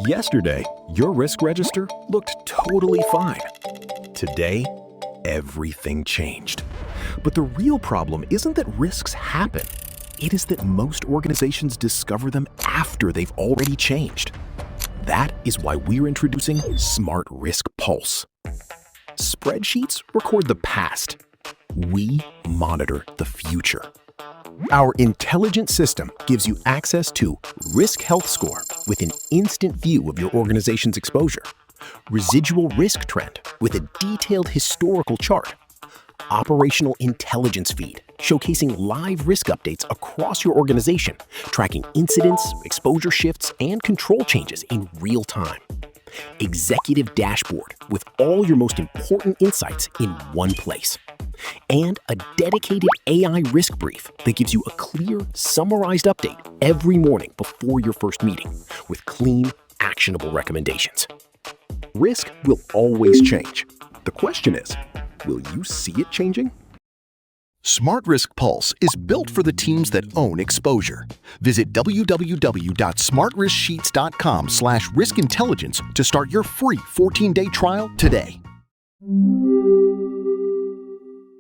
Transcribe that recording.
Yesterday, your risk register looked totally fine. Today, everything changed. But the real problem isn't that risks happen. It is that most organizations discover them after they've already changed. That is why we're introducing SmartRisk Pulse. Spreadsheets record the past. We monitor the future. Our intelligent system gives you access to Risk Health Score with an instant view of your organization's exposure, Residual Risk Trend with a detailed historical chart, Operational Intelligence Feed showcasing live risk updates across your organization, tracking incidents, exposure shifts, and control changes in real time. Executive Dashboard with all your most important insights in one place. And a dedicated AI risk brief that gives you a clear, summarized update every morning before your first meeting with clean, actionable recommendations. Risk will always change. The question is, will you see it changing? SmartRisk Pulse is built for the teams that own exposure. Visit www.smartrisksheets.com/riskintelligence to start your free 14-day trial today.